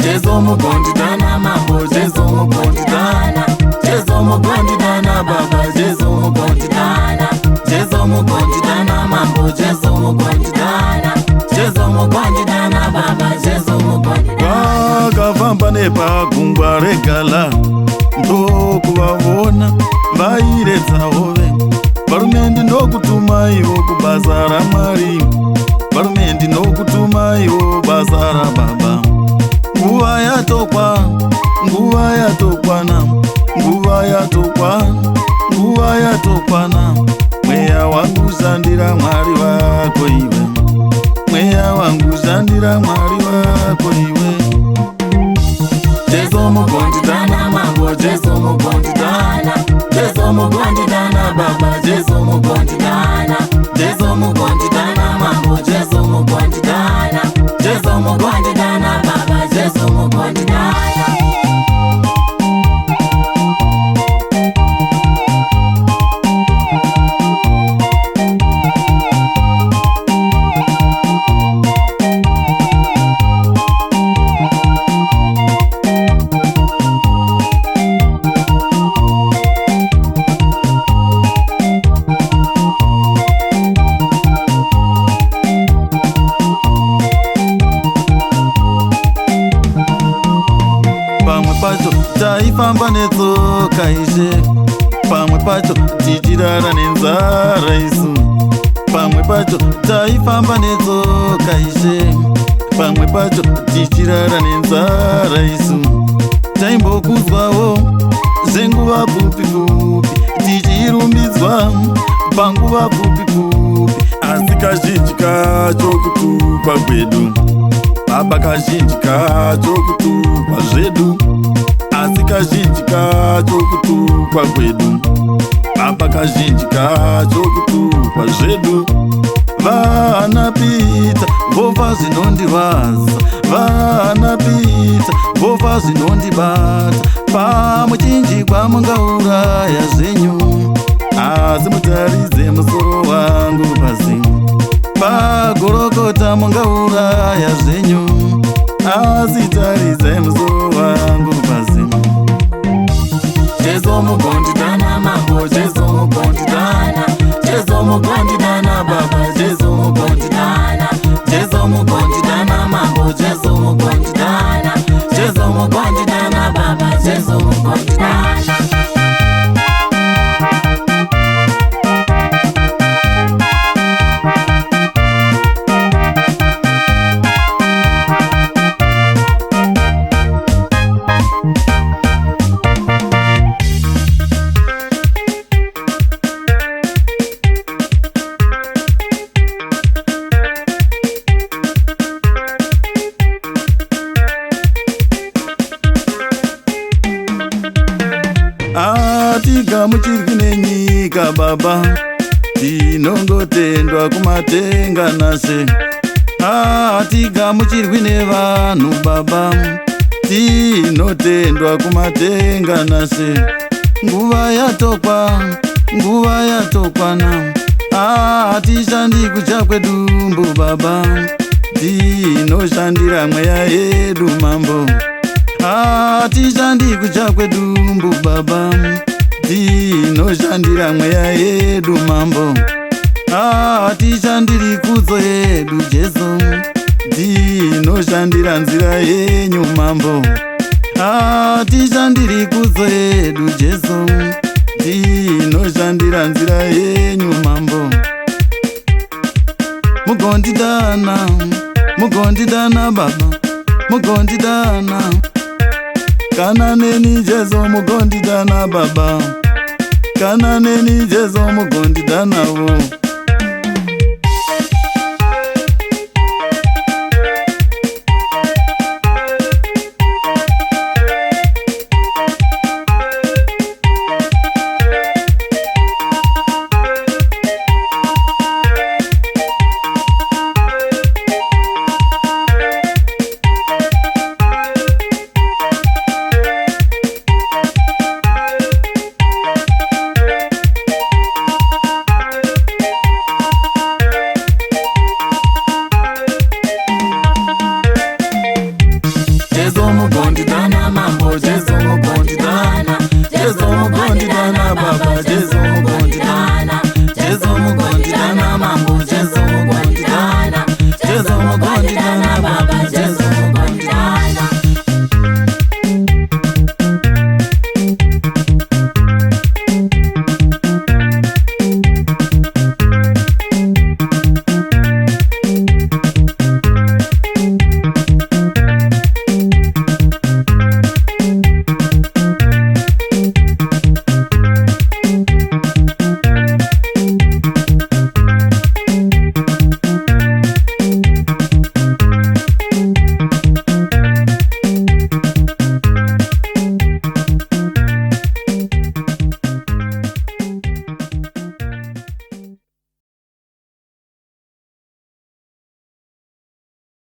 Jesu mugondidana mambo, Jesu mugondidana, Jesu mugondidana baba, Jesu mugondidana, Jesu mugondidana mambo, Jesu mugondidana, Jesu mugondidana baba, Jesu mugondidana. Vakafamba nepagungwa regala ndokuvavona vairedza hove, varume ndinokutumaiwo kubasa raMwari, varume ndinokutumaiwo basa raBaba. Nguva yatokwa, nguva yatokwana, nguva yatokwana, nguva yatokwana. Mweya wangu shandira Mwari wako iwe, mweya wangu shandira Mwari wako iwe. Jesu mugondidana mambo, Jesu mugondidana, Jesu mugondidana baba, Jesu mugondidana, Jesu mugondidana mambo, Jesu mugondidana, Jesu mugondidana baba, Jesu mugondidana. Taifamba netsoka ishe, pamwe pacho tichirara nenzara isu, pamwe pacho taifamba netsoka ishe, pamwe pacho tichirara nenzara isu. Taimbokuzwawo zvenguva pfupi pfupi, tichirumbidzwa panguva pfupi pfupi, asi kazhinji kacho kutukwa kwedu, baba kazhinji kacho kutukwa zvedu, asi kazhinji kacho kutukwa kwedu, baba kazhinji kacho kutukwa zvedu. Vana Pita vofa zvinondivasa, vana Pita vofa zvinondibata, pamuchinjikwa mungauraya zvenyu, asi mutaridze musoro wangu pasi, pagorokota mungauraya zvenyu, asi taridze musoro wangu pasi. Jesu mugondidana mambo, Jesu mugondidana, Jesu mugondidana baba, Jesu mugondidana, Jesu mugondidana mambo, Jesu mugondidana, Jesu mugondidana baba, Jesu mugondidana. Atigamuchirwi nenyika baba, tinongotendwa kumatenga nase. Atigamuchirwi nevanhu baba, tinotendwa kumatenga nase. Nguva yatokwa, nguva yatokwana, atishandi kucha kwedumbu baba, tinoshandira mweya yedu mambo. Atishandi kucha kwedumbu baba, tinoshandira mweya yedu mambo. Atishandiri kudzo yedu Jesu, tinoshandira nzira yenyu mambo. Atishandiri kudzo yedu Jesu, tinoshandira nzira yenyu mambo. Mugondidana, mugondidana baba, mugondidana, kana neni Jesu mugondidana baba, kana neni Jesu mugondidana wo.